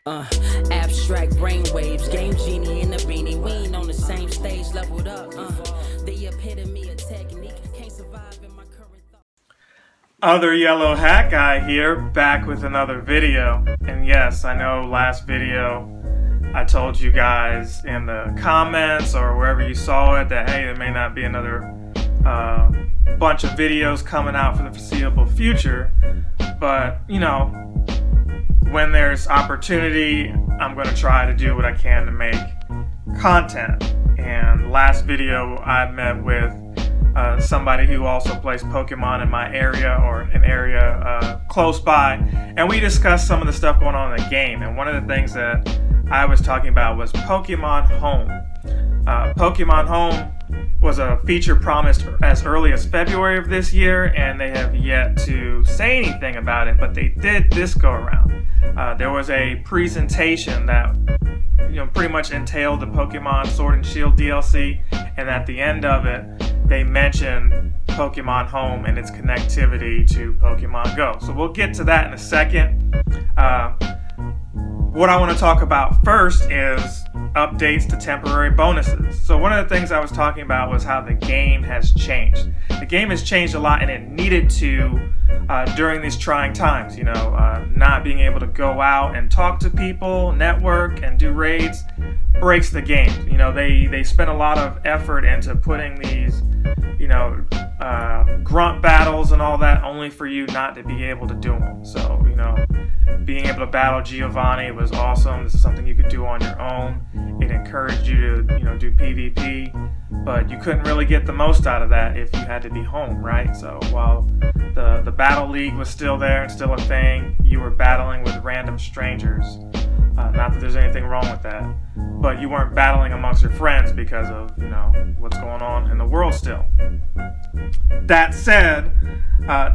Uh, Abstract brainwaves, game genie in a beanie. We ain't on the same stage, leveled up. The epitome of technique, can't survive in my current thought. Other yellow hat guy here, back with another video. And yes, I know last video I told you guys in the comments or wherever you saw it that hey, there may not be another bunch of videos coming out for the foreseeable future. But you know, when there's opportunity, I'm going to try to do what I can to make content. And last video I met with somebody who also plays Pokemon in my area or an area close by, and we discussed some of the stuff going on in the game. And one of the things that I was talking about was Pokemon Home. Pokemon Home was a feature promised as early as February of this year, and they have yet to say anything about it, but they did this go around. There was a presentation that pretty much entailed the Pokemon Sword and Shield DLC, and at the end of it they mentioned Pokemon Home and its connectivity to Pokemon Go. So we'll get to that in a second. What I want to talk about first is updates to temporary bonuses. So one of the things I was talking about was how the game has changed. The game has changed a lot, and it needed to during these trying times. Not being able to go out and talk to people, network, and do raids breaks the game. They spent a lot of effort into putting these grunt battles and all that only for you not to be able to do them. So being able to battle Giovanni was awesome. This is something you could do on your own. It encouraged you to do PvP, but you couldn't really get the most out of that if you had to be home, right? So while the battle league was still there and still a thing, you were battling with random strangers. Not that there's anything wrong with that, but you weren't battling amongst your friends because of what's going on in the world still. That said,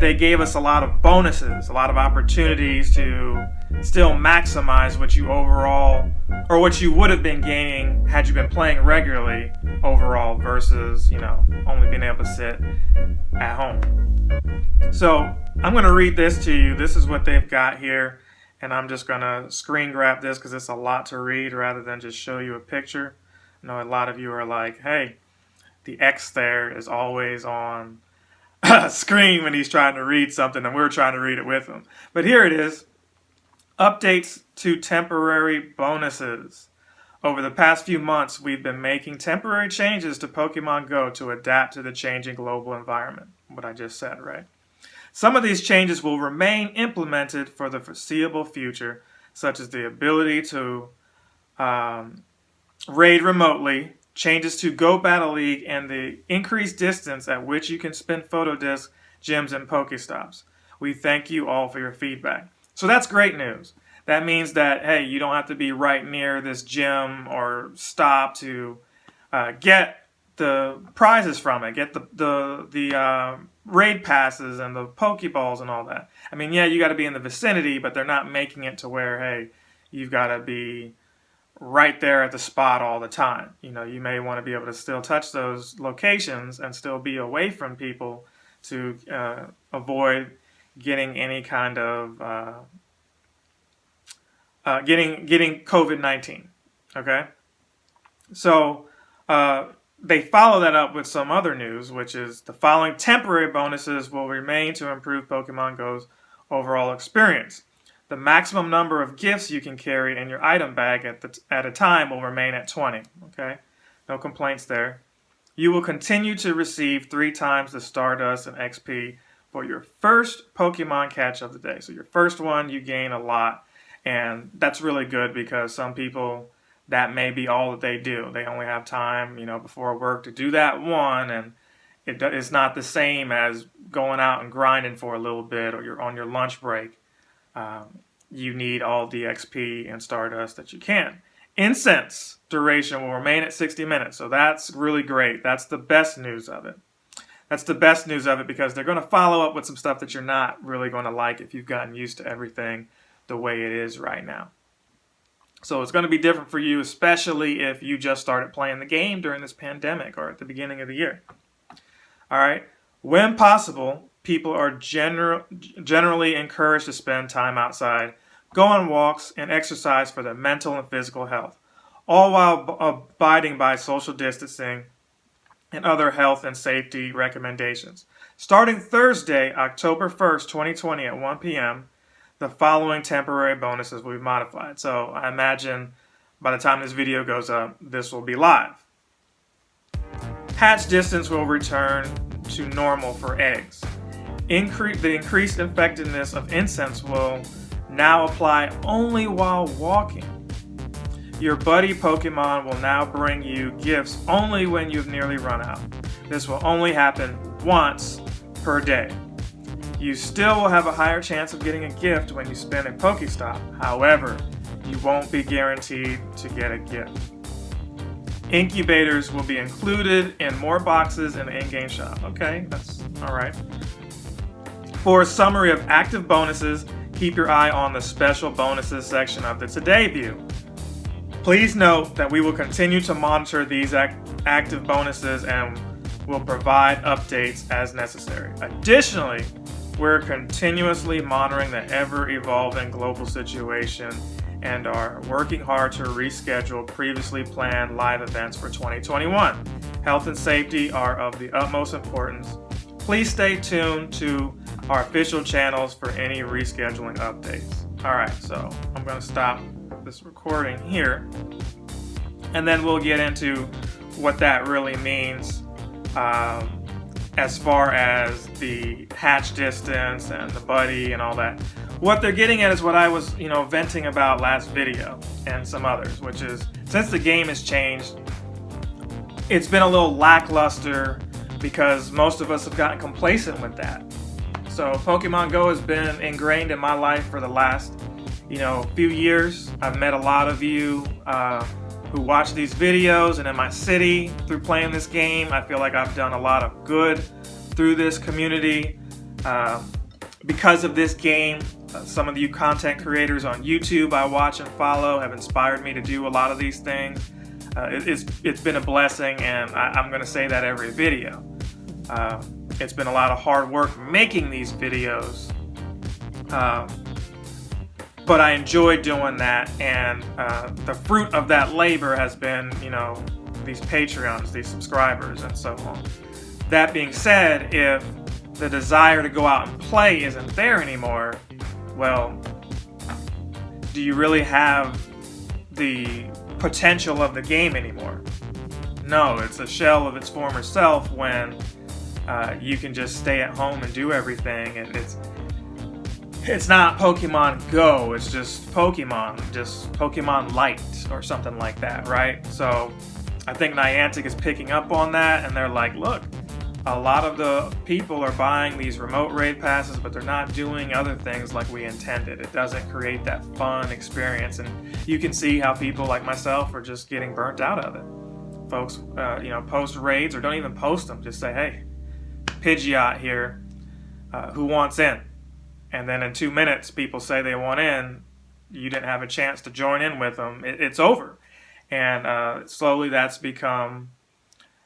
they gave us a lot of bonuses, a lot of opportunities to still maximize what you overall, or what you would have been gaining had you been playing regularly overall versus only being able to sit at home. So I'm going to read this to you. This is what they've got here. And I'm just going to screen grab this because it's a lot to read rather than just show you a picture. I know a lot of you are like, hey, the X there is always on screen when he's trying to read something and we're trying to read it with him. But here it is. Updates to temporary bonuses. Over the past few months, we've been making temporary changes to Pokemon Go to adapt to the changing global environment. What I just said, right? Some of these changes will remain implemented for the foreseeable future, such as the ability to raid remotely, changes to Go Battle League, and the increased distance at which you can spin photo discs, gyms, and Pokestops. We thank you all for your feedback. So that's great news. That means that, hey, you don't have to be right near this gym or stop to get the prizes from it, get the raid passes and the Pokeballs and all that. I mean, yeah, you got to be in the vicinity, but they're not making it to where, hey, you've got to be right there at the spot all the time. You may want to be able to still touch those locations and still be away from people to avoid getting any kind of getting COVID-19. Okay, so they follow that up with some other news, which is the following temporary bonuses will remain to improve Pokemon Go's overall experience. The maximum number of gifts you can carry in your item bag at a time will remain at 20. Okay, no complaints there. You will continue to receive 3 times the Stardust and XP for your first Pokemon catch of the day. So your first one, you gain a lot, and that's really good because some people, that may be all that they do. They only have time, before work to do that one, and it's not the same as going out and grinding for a little bit or you're on your lunch break. You need all the XP and Stardust that you can. Incense duration will remain at 60 minutes, so that's really great. That's the best news of it. That's the best news of it because they're going to follow up with some stuff that you're not really going to like if you've gotten used to everything the way it is right now. So it's going to be different for you, especially if you just started playing the game during this pandemic or at the beginning of the year. All right. When possible, people are generally encouraged to spend time outside go on walks, and exercise for their mental and physical health, all while abiding by social distancing and other health and safety recommendations. Starting Thursday, October 1st, 2020 at 1 p.m., the following temporary bonuses will be modified. So I imagine by the time this video goes up, this will be live. Hatch distance will return to normal for eggs. The increased effectiveness of incense will now apply only while walking. Your buddy Pokemon will now bring you gifts only when you've nearly run out. This will only happen once per day. You still will have a higher chance of getting a gift when you spend a Pokestop. However, you won't be guaranteed to get a gift. Incubators will be included in more boxes in the in-game shop. Okay, that's all right. For a summary of active bonuses, keep your eye on the special bonuses section of the Today View. Please note that we will continue to monitor these active bonuses and will provide updates as necessary. Additionally, we're continuously monitoring the ever-evolving global situation and are working hard to reschedule previously planned live events for 2021. Health and safety are of the utmost importance. Please stay tuned to our official channels for any rescheduling updates. All right, so I'm going to stop this recording here, and then we'll get into what that really means as far as the hatch distance and the buddy and all that. What they're getting at is what I was, venting about last video and some others, which is since the game has changed, it's been a little lackluster because most of us have gotten complacent with that. So Pokemon Go has been ingrained in my life for the last few years. I've met a lot of you who watch these videos, and in my city through playing this game, I feel like I've done a lot of good through this community. Because of this game, some of you content creators on YouTube I watch and follow have inspired me to do a lot of these things. It's been a blessing, and I'm going to say that every video. It's been a lot of hard work making these videos. But I enjoy doing that, and the fruit of that labor has been, these Patreons, these subscribers, and so on. That being said, if the desire to go out and play isn't there anymore, well, do you really have the potential of the game anymore? No, it's a shell of its former self when you can just stay at home and do everything, and it's not Pokemon Go, it's just Pokemon Light or something like that, right? So I think Niantic is picking up on that, and they're like, look, a lot of the people are buying these remote raid passes, but they're not doing other things like we intended. It doesn't create that fun experience, and you can see how people like myself are just getting burnt out of it. Folks, post raids, or don't even post them, just say, hey, Pidgeot here, who wants in? And then in 2 minutes, people say they want in. You didn't have a chance to join in with them. It's over. And slowly that's become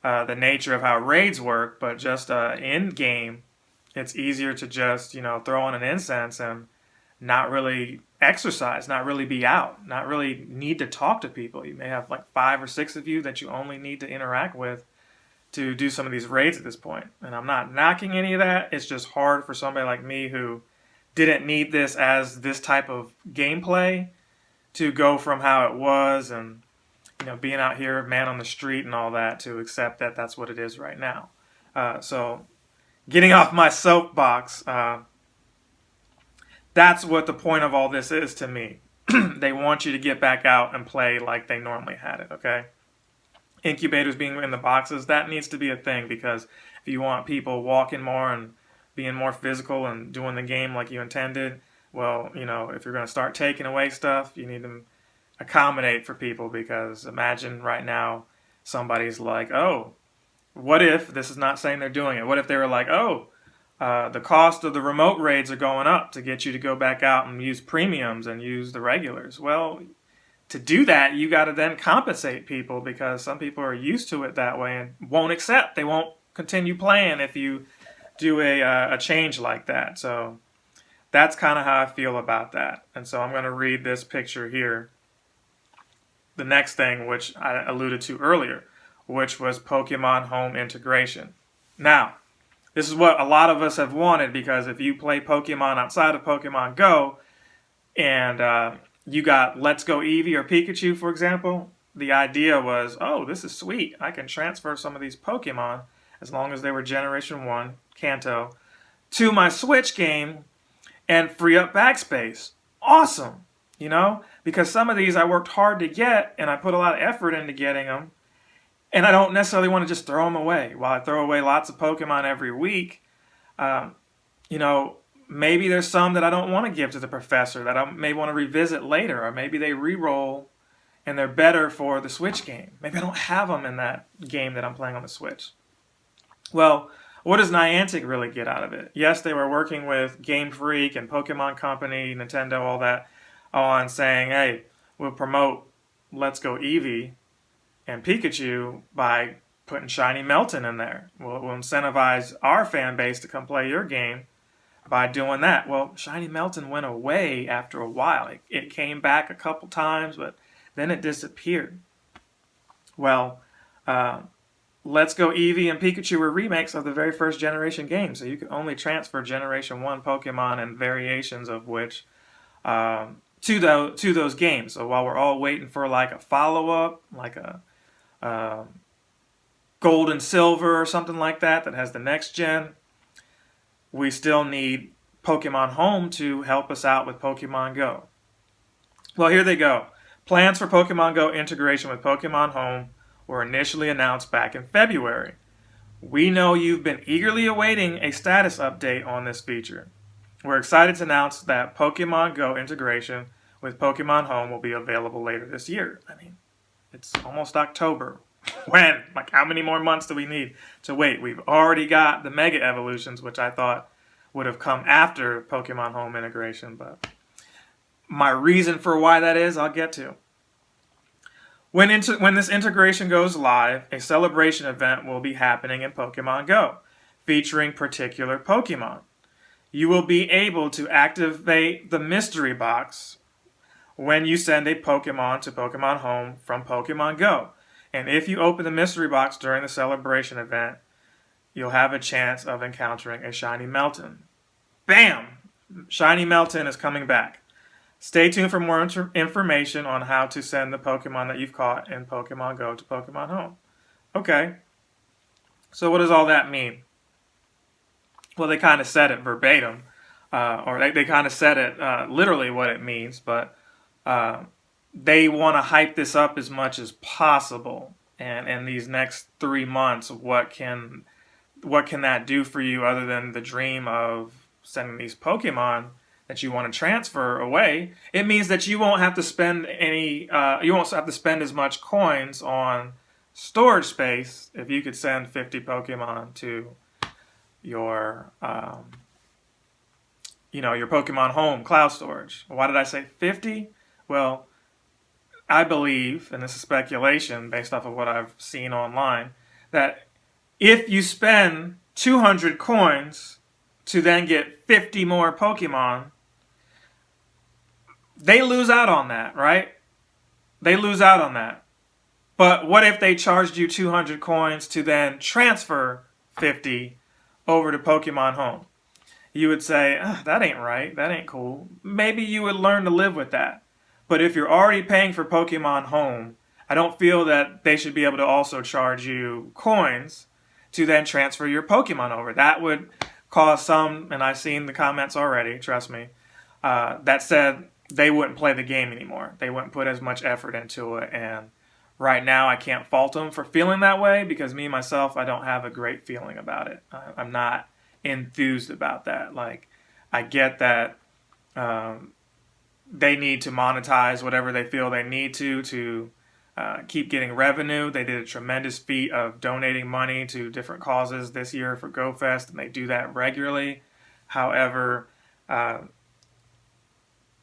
the nature of how raids work. But just in-game, it's easier to just, throw on an incense and not really exercise, not really be out, not really need to talk to people. You may have like 5 or 6 of you that you only need to interact with to do some of these raids at this point. And I'm not knocking any of that. It's just hard for somebody like me who didn't need this as this type of gameplay to go from how it was and being out here, man on the street and all that, to accept that that's what it is right now. So getting off my soapbox, that's what the point of all this is to me. They want you to get back out and play like they normally had it, okay? Incubators being in the boxes, that needs to be a thing, because if you want people walking more and being more physical and doing the game like you intended, well, if you're going to start taking away stuff, you need to accommodate for people, because imagine right now somebody's like, oh, what if, this is not saying they're doing it, what if they were like, oh, the cost of the remote raids are going up to get you to go back out and use premiums and use the regulars. Well, to do that, you got to then compensate people, because some people are used to it that way and won't accept. They won't continue playing if you do a change like that. So that's kind of how I feel about that. And so I'm going to read this picture here. The next thing, which I alluded to earlier, which was Pokemon Home integration. Now, this is what a lot of us have wanted, because if you play Pokemon outside of Pokemon Go and you got Let's Go Eevee or Pikachu, for example, the idea was, oh, this is sweet. I can transfer some of these Pokemon, as long as they were Generation 1, Kanto, to my Switch game and free up backspace. Awesome! You know? Because some of these I worked hard to get, and I put a lot of effort into getting them, and I don't necessarily want to just throw them away. While I throw away lots of Pokemon every week, you know, maybe there's some that I don't want to give to the professor that I may want to revisit later, or maybe they re-roll and they're better for the Switch game. Maybe I don't have them in that game that I'm playing on the Switch. Well, what does Niantic really get out of it? Yes, they were working with Game Freak and Pokemon Company, Nintendo, all that, on saying, hey, we'll promote Let's Go Eevee and Pikachu by putting Shiny Melton in there. We'll incentivize our fan base to come play your game by doing that. Well, Shiny Melton went away after a while. It came back a couple times, but then it disappeared. Well, Let's Go Eevee and Pikachu were remakes of the very first generation game, so you could only transfer Generation 1 Pokemon and variations of which to those games. So while we're all waiting for like a follow-up, like a Gold and Silver or something like that that has the next gen, we still need Pokemon Home to help us out with Pokemon Go. Well, here they go. Plans for Pokemon Go integration with Pokemon Home were initially announced back in February. We know you've been eagerly awaiting a status update on this feature. We're excited to announce that Pokemon Go integration with Pokemon Home will be available later this year. I mean, it's almost October. When? Like, how many more months do we need to wait? We've already got the Mega Evolutions, which I thought would have come after Pokemon Home integration, but my reason for why that is, I'll get to. When this integration goes live, a celebration event will be happening in Pokemon Go, featuring particular Pokemon. You will be able to activate the mystery box when you send a Pokemon to Pokemon Home from Pokemon Go. And if you open the mystery box during the celebration event, you'll have a chance of encountering a Shiny Melton. Bam! Shiny Melton is coming back. Stay tuned for more information on how to send the Pokemon that you've caught in Pokemon Go to Pokemon Home. Okay, so what does all that mean? Well, they kind of said it verbatim, or they kind of said it literally what it means, but they want to hype this up as much as possible. And in these next 3 months, what can that do for you other than the dream of sending these Pokemon that you want to transfer away? It means that you won't have to spend you won't have to spend as much coins on storage space if you could send 50 Pokemon to your your Pokemon Home cloud storage. Why did I say 50? Well, I believe, and this is speculation based off of what I've seen online, that if you spend 200 coins to then get 50 more Pokemon, they lose out on that, right? They lose out on that. But what if they charged you 200 coins to then transfer 50 over to Pokemon Home? You would say, that ain't right, that ain't cool. Maybe you would learn to live with that. But if you're already paying for Pokemon Home, I don't feel that they should be able to also charge you coins to then transfer your Pokemon over. That would cause some, and I've seen the comments already, trust me, that said they wouldn't play the game anymore. They wouldn't put as much effort into it. And right now I can't fault them for feeling that way, because me, myself, I don't have a great feeling about it. I'm not enthused about that. Like, I get that they need to monetize whatever they feel they need to keep getting revenue. They did a tremendous feat of donating money to different causes this year for GoFest, and they do that regularly. However,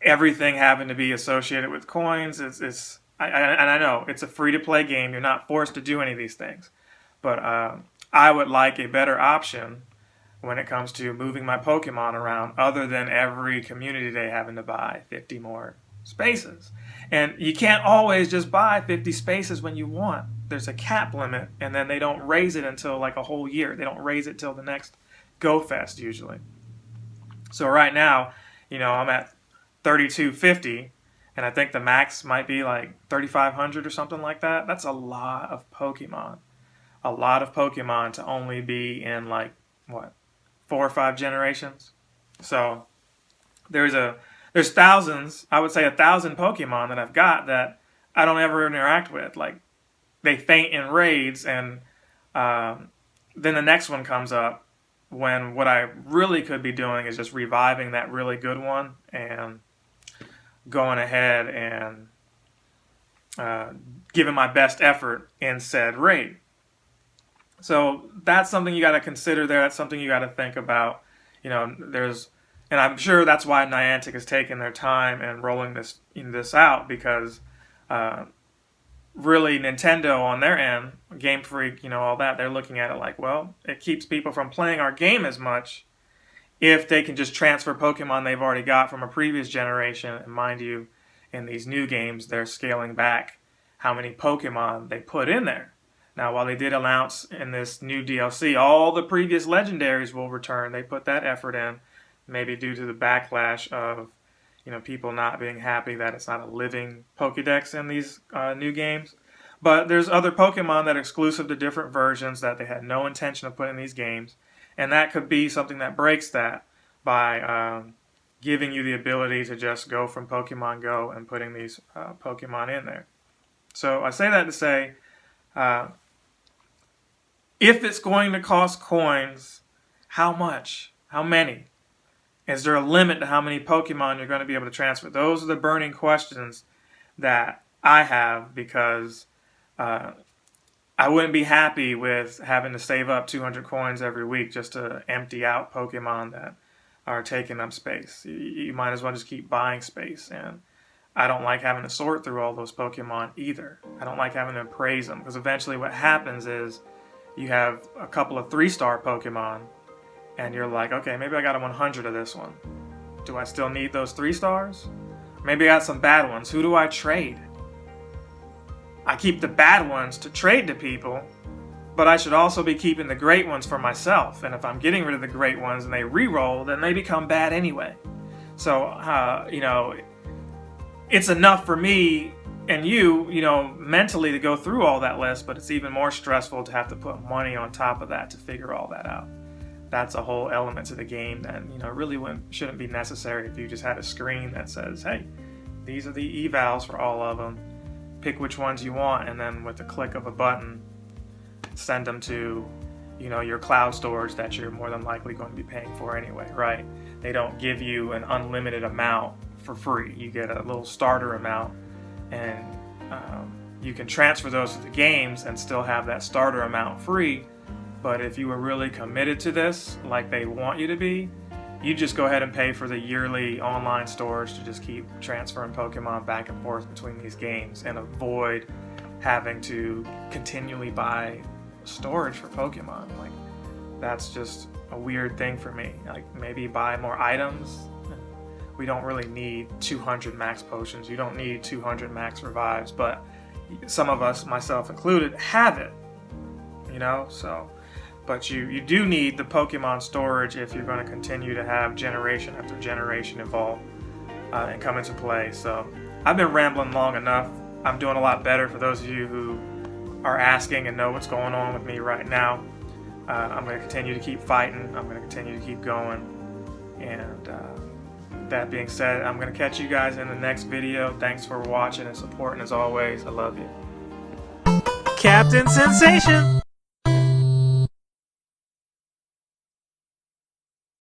everything having to be associated with coins is I know it's a free-to-play game. You're not forced to do any of these things. But I would like a better option when it comes to moving my Pokemon around, other than every community day having to buy 50 more spaces. And you can't always just buy 50 spaces when you want. There's a cap limit, and then they don't raise it until like a whole year. They don't raise it till the next Go Fest usually. So right now, I'm at 3250, and I think the max might be like 3500 or something like that. That's a lot of Pokemon. A lot of Pokemon to only be in like, 4 or 5 generations. So there's thousands, I would say 1,000 Pokemon that I've got that I don't ever interact with. Like, they faint in raids, and then the next one comes up, when what I really could be doing is just reviving that really good one and going ahead and giving my best effort in said raid. So that's something you got to consider there. That's something you got to think about. And I'm sure that's why Niantic is taking their time and rolling this out, because really Nintendo on their end, Game Freak, all that, they're looking at it like, well, it keeps people from playing our game as much if they can just transfer Pokemon they've already got from a previous generation. And mind you, in these new games, they're scaling back how many Pokemon they put in there. Now, while they did announce in this new DLC, all the previous legendaries will return, they put that effort in, maybe due to the backlash of people not being happy that it's not a living Pokedex in these new games. But there's other Pokemon that are exclusive to different versions that they had no intention of putting in these games. And that could be something that breaks that by giving you the ability to just go from Pokemon Go and putting these Pokemon in there. So I say that to say, if it's going to cost coins, how much? How many? Is there a limit to how many Pokemon you're going to be able to transfer? Those are the burning questions that I have, because I wouldn't be happy with having to save up 200 coins every week just to empty out Pokemon that are taking up space. You might as well just keep buying space. And I don't like having to sort through all those Pokemon either. I don't like having to appraise them, because eventually what happens is you have a couple of 3-star Pokemon, and you're like, okay, maybe I got a 100 of this one. Do I still need those 3 stars? Maybe I got some bad ones. Who do I trade? I keep the bad ones to trade to people, but I should also be keeping the great ones for myself. And if I'm getting rid of the great ones and they re-roll, then they become bad anyway. So, it's enough for me and you, mentally to go through all that list, but it's even more stressful to have to put money on top of that to figure all that out. That's a whole element to the game that, really shouldn't be necessary if you just had a screen that says, hey, these are the evals for all of them. Pick which ones you want, and then with the click of a button, send them to, your cloud storage that you're more than likely going to be paying for anyway, right? They don't give you an unlimited amount for free. You get a little starter amount, and you can transfer those to the games and still have that starter amount free. But if you were really committed to this, like they want you to be, you just go ahead and pay for the yearly online storage to just keep transferring Pokemon back and forth between these games and avoid having to continually buy storage for Pokemon. Like, that's just a weird thing for me. Like, maybe buy more items. We don't really need 200 max potions. You don't need 200 max revives, but some of us, myself included, have it. So... But you do need the Pokemon storage if you're going to continue to have generation after generation evolve and come into play. So I've been rambling long enough. I'm doing a lot better for those of you who are asking and know what's going on with me right now. I'm going to continue to keep fighting. I'm going to continue to keep going. And that being said, I'm going to catch you guys in the next video. Thanks for watching and supporting as always. I love you. Captain Sensation!